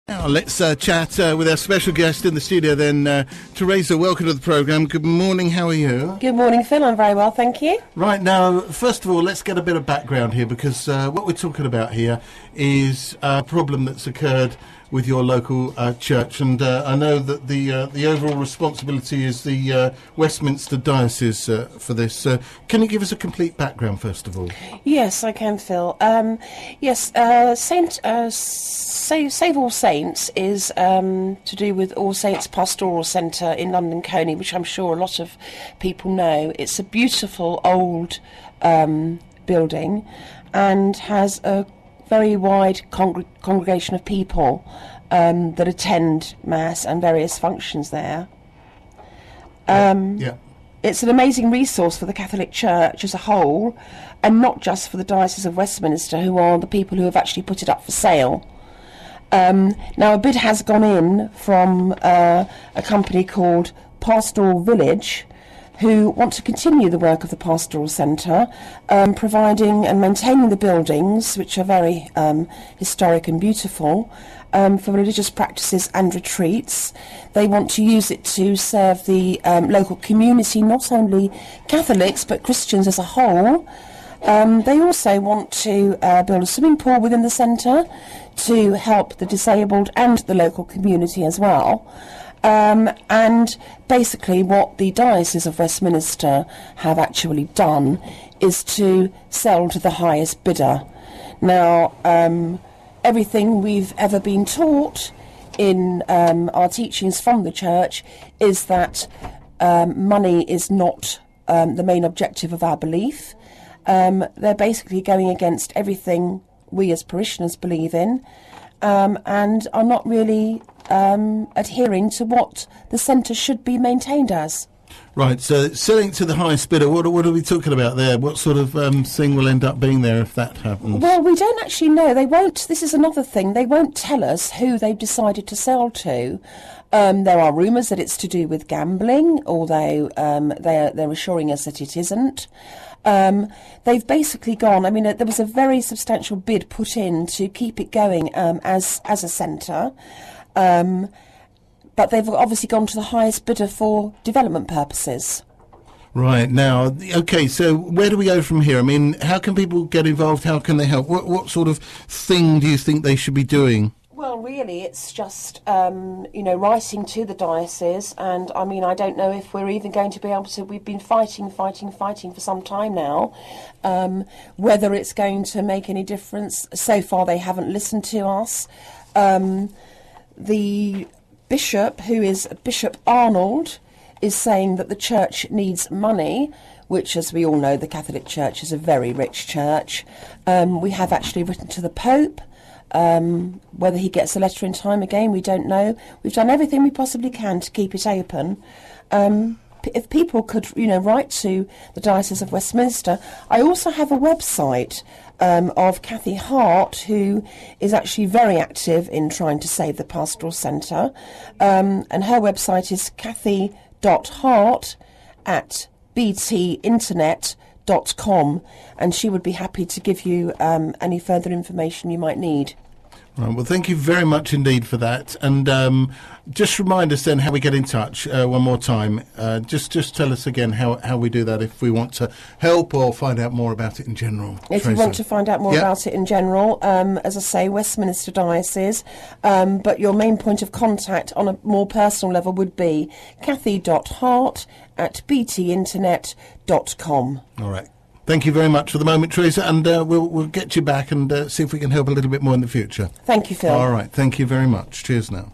Now let's chat with our special guest in the studio then. Teresa, welcome to the programme. Good morning, how are you? Good morning, Phil. I'm very well, thank you. Right, now, first of all, let's get a bit of background here, because what we're talking about here is a problem that's occurred with your local church, and I know that the overall responsibility is the Westminster Diocese for this. Can you give us a complete background, first of all? Yes, I can, Phil. Yes, Save All Saints is to do with All Saints Pastoral Centre in London Coney, which I'm sure a lot of people know. It's a beautiful old building and has a very wide congregation of people that attend Mass and various functions there. It's an amazing resource for the Catholic Church as a whole, and not just for the Diocese of Westminster, who are the people who have actually put it up for sale. Now, a bid has gone in from a company called Pastoral Village, who want to continue the work of the Pastoral Centre, providing and maintaining the buildings, which are very historic and beautiful, for religious practices and retreats. They want to use it to serve the local community, not only Catholics but Christians as a whole. They also want to build a swimming pool within the centre to help the disabled and the local community as well. And basically what the Diocese of Westminster have actually done is to sell to the highest bidder. Now, everything we've ever been taught in our teachings from the Church is that money is not the main objective of our belief. They're basically going against everything we as parishioners believe in, and are not really adhering to what the centre should be maintained as. Right, so selling to the highest bidder, what are we talking about there? What sort of thing will end up being there if that happens? Well, we don't actually know. They won't. This is another thing. They won't tell us who they've decided to sell to. There are rumours that it's to do with gambling, although they're assuring us that it isn't. They've basically gone, I mean, there was a very substantial bid put in to keep it going as a centre, but they've obviously gone to the highest bidder for development purposes. Right, now, okay, so where do we go from here? I mean, how can people get involved? How can they help? What sort of thing do you think they should be doing? Well, really, it's just, writing to the diocese, and, I mean, I don't know if we're even going to be able to. We've been fighting for some time now, whether it's going to make any difference. So far, they haven't listened to us. The bishop, who is Bishop Arnold, is saying that the church needs money, which, as we all know, the Catholic Church is a very rich church. We have actually written to the Pope. Whether he gets a letter in time, again, we don't know. We've done everything we possibly can to keep it open. If people could, write to the Diocese of Westminster. I also have a website of Kathy Hart, who is actually very active in trying to save the Pastoral Centre. And her website is kathy.hart@btinternet.com, and she would be happy to give you any further information you might need. Right, well, thank you very much indeed for that. And just remind us then how we get in touch one more time. Just tell us again how we do that if we want to help or find out more about it in general. If Teresa. you want to find out more about it in general, as I say, Westminster Diocese, but your main point of contact on a more personal level would be kathy.hart@btinternet.com. All right. Thank you very much for the moment, Teresa, and we'll get you back and see if we can help a little bit more in the future. Thank you, Phil. All right. Thank you very much. Cheers now.